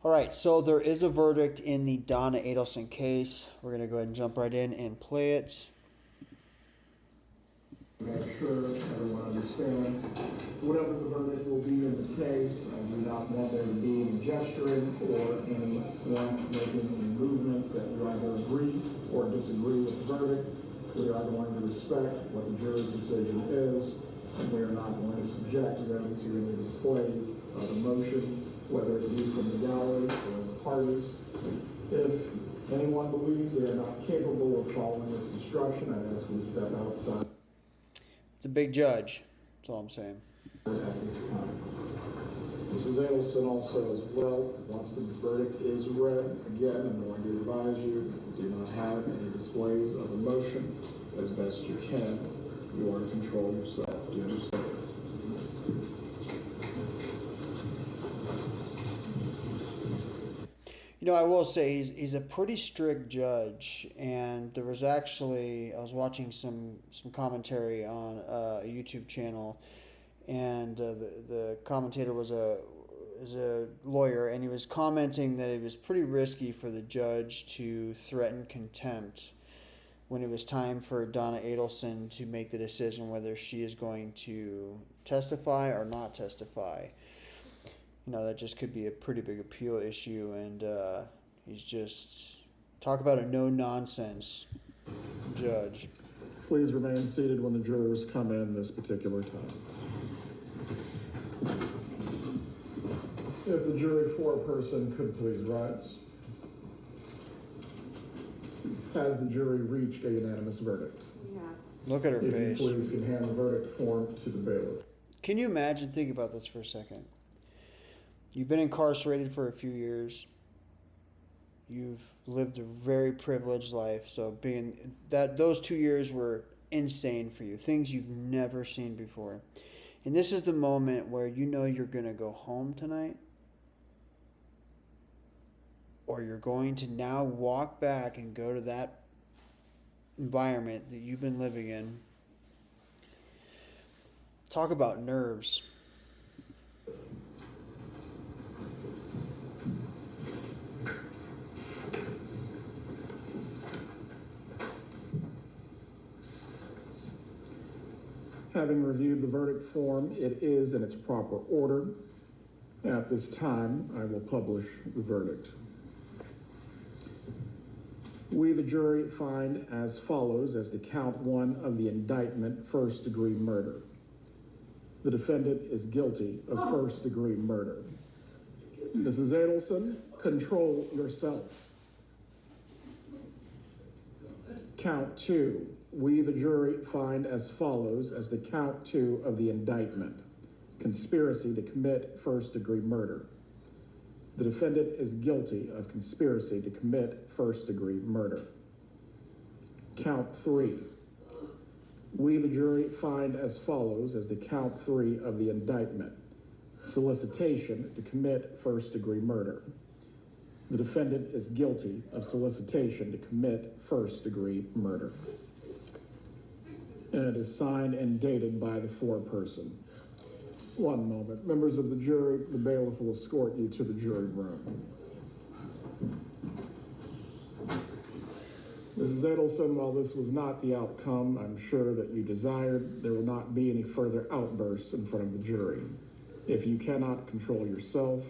All right, so there is a verdict in the Donna Adelson case. We're going to go ahead and jump right in and play it. Make sure everyone understands whatever the verdict will be in the case. I do not want there to be any gesturing or anyone making any movements that we either agree or disagree with the verdict. We are going to respect what the jury's decision is, and we are not going to subject them to any displays of emotion, whether it be from the gallery or the parties. If anyone believes they are not capable of following this instruction, I ask you to step outside. It's a big judge. That's all I'm saying. At this time. Mrs. Adelson also as well, once the verdict is read, again, I'm going to advise you, do not have any displays of emotion as best you can. You are to control yourself. Do you understand? You know, I will say he's a pretty strict judge, and there was actually I was watching some commentary on a YouTube channel, and the commentator is a lawyer, and he was commenting that it was pretty risky for the judge to threaten contempt when it was time for Donna Adelson to make the decision whether she is going to testify or not testify. You know, that just could be a pretty big appeal issue, and he's just talk about a no-nonsense judge. Please remain seated when the jurors come in this particular time. If the jury foreperson could please rise. Has the jury reached a unanimous verdict? Yeah. Look at her If face. you please can hand the verdict form to the bailiff. Can you imagine? Think about this for a second. You've been incarcerated for a few years. You've lived a very privileged life. So being that those 2 years were insane for you, things you've never seen before. And this is the moment where you know you're going to go home tonight, or you're going to now walk back and go to that environment that you've been living in. Talk about nerves. Having reviewed the verdict form, it is in its proper order. At this time, I will publish the verdict. We, the jury, find as follows as to count one of the indictment, first-degree murder. The defendant is guilty of first-degree murder. Mrs. Adelson, control yourself. Count two. We, the jury, find as follows as the count two of the indictment, conspiracy to commit first-degree murder. The defendant is guilty of conspiracy to commit first-degree murder. Count three. We, the jury, find as follows as the count three of the indictment, solicitation to commit first-degree murder. The defendant is guilty of solicitation to commit first-degree murder. And it is signed and dated by the foreperson. One moment. Members of the jury, the bailiff will escort you to the jury room. Mrs. Adelson, while this was not the outcome I'm sure that you desired, there will not be any further outbursts in front of the jury. If you cannot control yourself,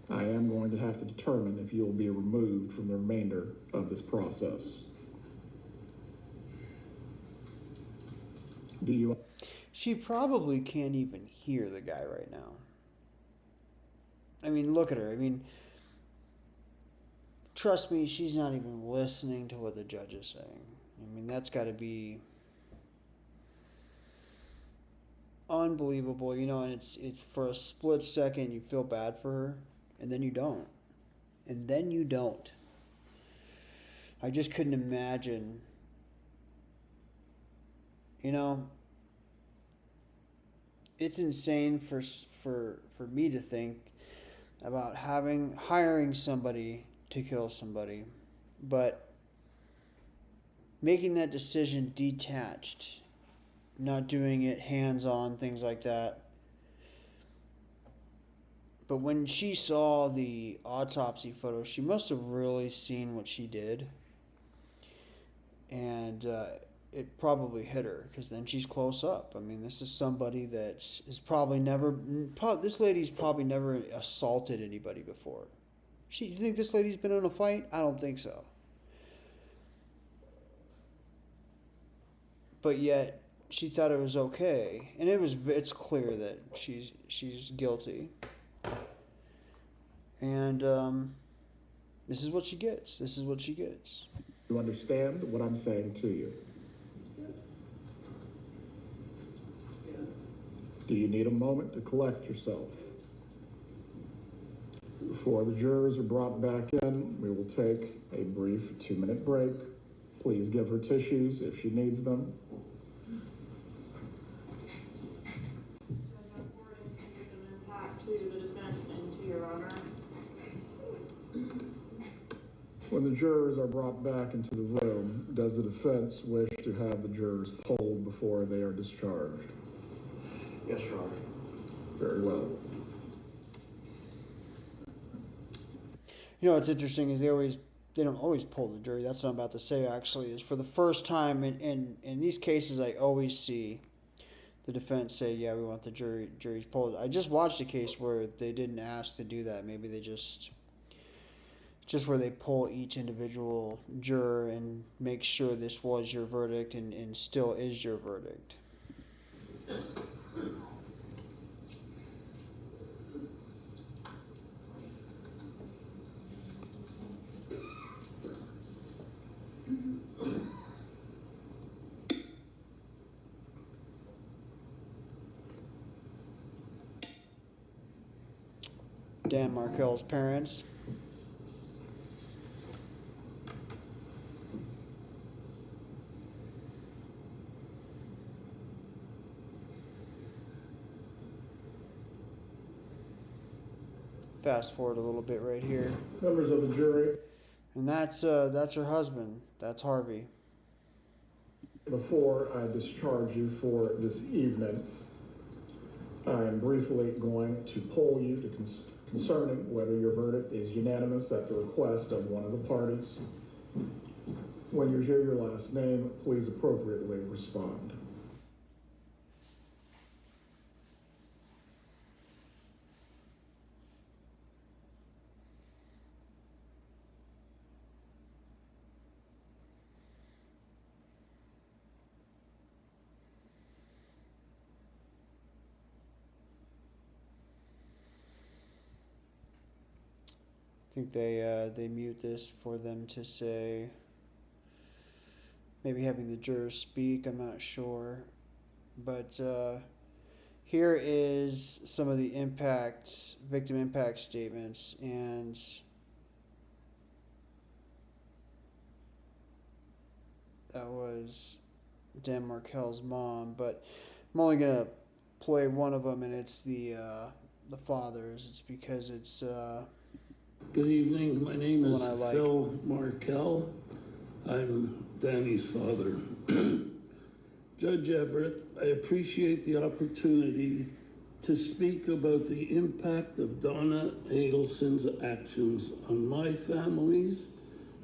I am going to have to determine if you will be removed from the remainder of this process. Do you? She probably can't even hear the guy right now. I mean, look at her. I mean, trust me, she's not even listening to what the judge is saying. I mean, that's got to be unbelievable, you know, and it's for a split second you feel bad for her, and then you don't. And then you don't. I just couldn't imagine. You know, it's insane for me to think about hiring somebody to kill somebody, but making that decision detached, not doing it hands-on, things like that. But when she saw the autopsy photo, she must have really seen what she did. And it probably hit her because then she's close up. I mean, this is somebody that is probably never. This lady's probably never assaulted anybody before. You think this lady's been in a fight? I don't think so. But yet she thought it was okay, and it's clear that she's guilty. And this is what she gets. This is what she gets. You understand what I'm saying to you? Yes. Yes. Do you need a moment to collect yourself? Before the jurors are brought back in, we will take a brief 2-minute break. Please give her tissues if she needs them. When the jurors are brought back into the room, does the defense wish to have the jurors polled before they are discharged? Yes, Your Honor. Very well. You know what's interesting is they don't always poll the jury. That's what I'm about to say. Actually, is for the first time in these cases, I always see the defense say, "Yeah, we want the jury's polled." I just watched a case where they didn't ask to do that. Maybe they just where they poll each individual juror and make sure this was your verdict and still is your verdict. Dan Markel's parents. Fast forward a little bit right here. Members of the jury. And that's her husband. That's Harvey. Before I discharge you for this evening, I am briefly going to poll you concerning whether your verdict is unanimous at the request of one of the parties. When you hear your last name, please appropriately respond. I think they mute this for them to say, maybe having the jurors speak, I'm not sure. But here is some of the victim impact statements, and that was Dan Markel's mom, but I'm only gonna play one of them, and it's the father's. It's because it's Good evening. My name is like. Phil Markel. I'm Danny's father. Judge Everett, I appreciate the opportunity to speak about the impact of Donna Adelson's actions on my families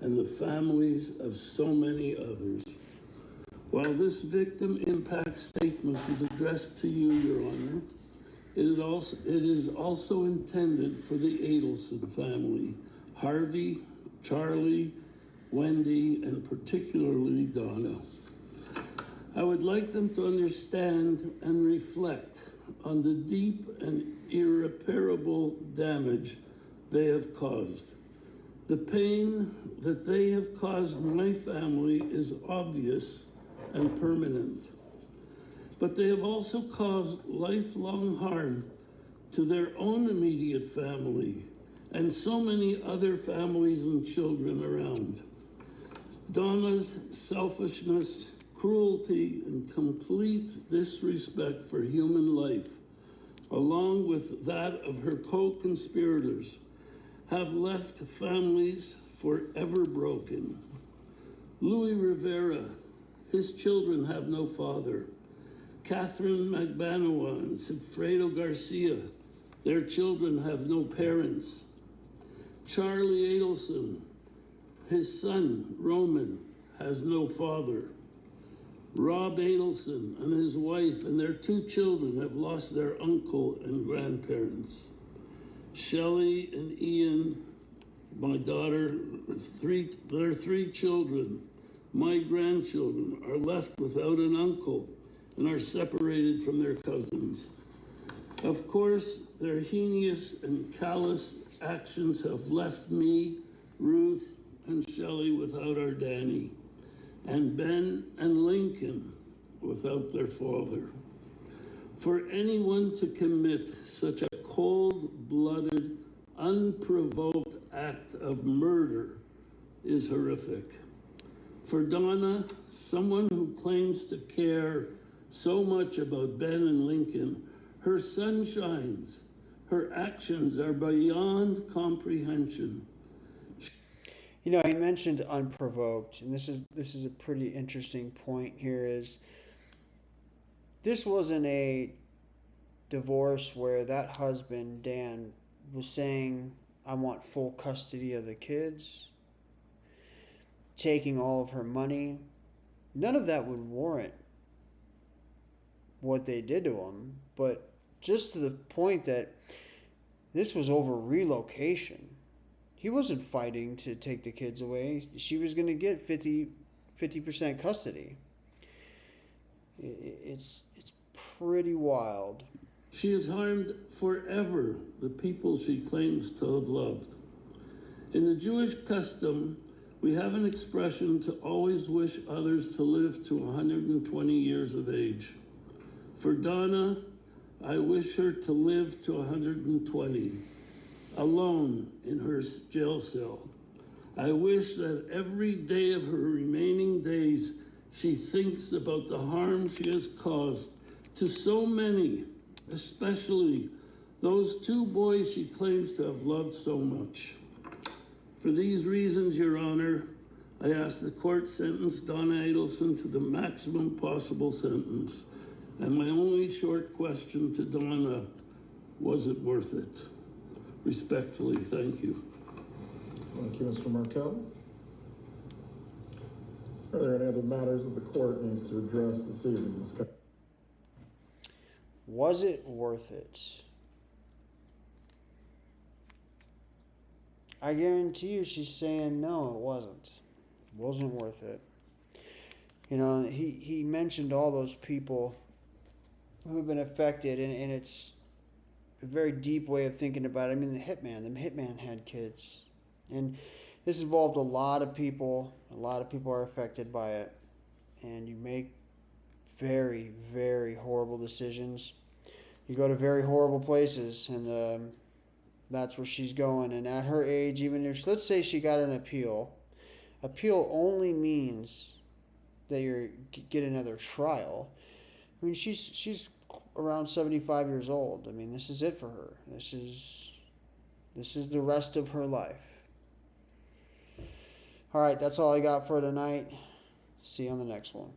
and the families of so many others. While this victim impact statement is addressed to you, Your Honor, it is also intended for the Adelson family, Harvey, Charlie, Wendy, and particularly Donna. I would like them to understand and reflect on the deep and irreparable damage they have caused. The pain that they have caused my family is obvious and permanent. But they have also caused lifelong harm to their own immediate family and so many other families and children around. Donna's selfishness, cruelty, and complete disrespect for human life, along with that of her co-conspirators, have left families forever broken. Louis Rivera, his children have no father. Catherine Magbanua and Sigfredo Garcia, Their children have no parents. Charlie Adelson, his son, Roman, has no father. Rob Adelson and his wife and their 2 children have lost their uncle and grandparents. Shelley and Ian, my daughter, their 3 children, my grandchildren, are left without an uncle and are separated from their cousins. Of course, their heinous and callous actions have left me, Ruth, and Shelley without our Danny, and Ben and Lincoln without their father. For anyone to commit such a cold-blooded, unprovoked act of murder is horrific. For Donna, someone who claims to care so much about Ben and Lincoln, her sun shines. Her actions are beyond comprehension. You know, he mentioned unprovoked, and this is a pretty interesting point here. Is this wasn't a divorce where that husband, Dan, was saying, I want full custody of the kids, taking all of her money. None of that would warrant what they did to him, but just to the point that this was over relocation. He wasn't fighting to take the kids away. She was going to get 50% custody. It's pretty wild. She has harmed forever the people she claims to have loved. In the Jewish custom, we have an expression to always wish others to live to 120 years of age. For Donna, I wish her to live to 120, alone in her jail cell. I wish that every day of her remaining days, she thinks about the harm she has caused to so many, especially those 2 boys she claims to have loved so much. For these reasons, Your Honor, I ask the court sentence Donna Adelson to the maximum possible sentence. And my only short question to Donna, was it worth it? Respectfully, thank you. Thank you, Mr. Markell. Are there any other matters that the court needs to address this evening, Ms. Cup? Was it worth it? I guarantee you she's saying no, it wasn't. It wasn't worth it. You know, he mentioned all those people who have been affected, and it's a very deep way of thinking about it. I mean, the hitman had kids, and this involved a lot of people. A lot of people are affected by it, and you make very, very horrible decisions. You go to very horrible places, and that's where she's going. And at her age, even if, let's say she got an appeal only means that you get another trial. I mean, she's around 75 years old. I mean, this is it for her. This is the rest of her life. All right, that's all I got for tonight. See you on the next one.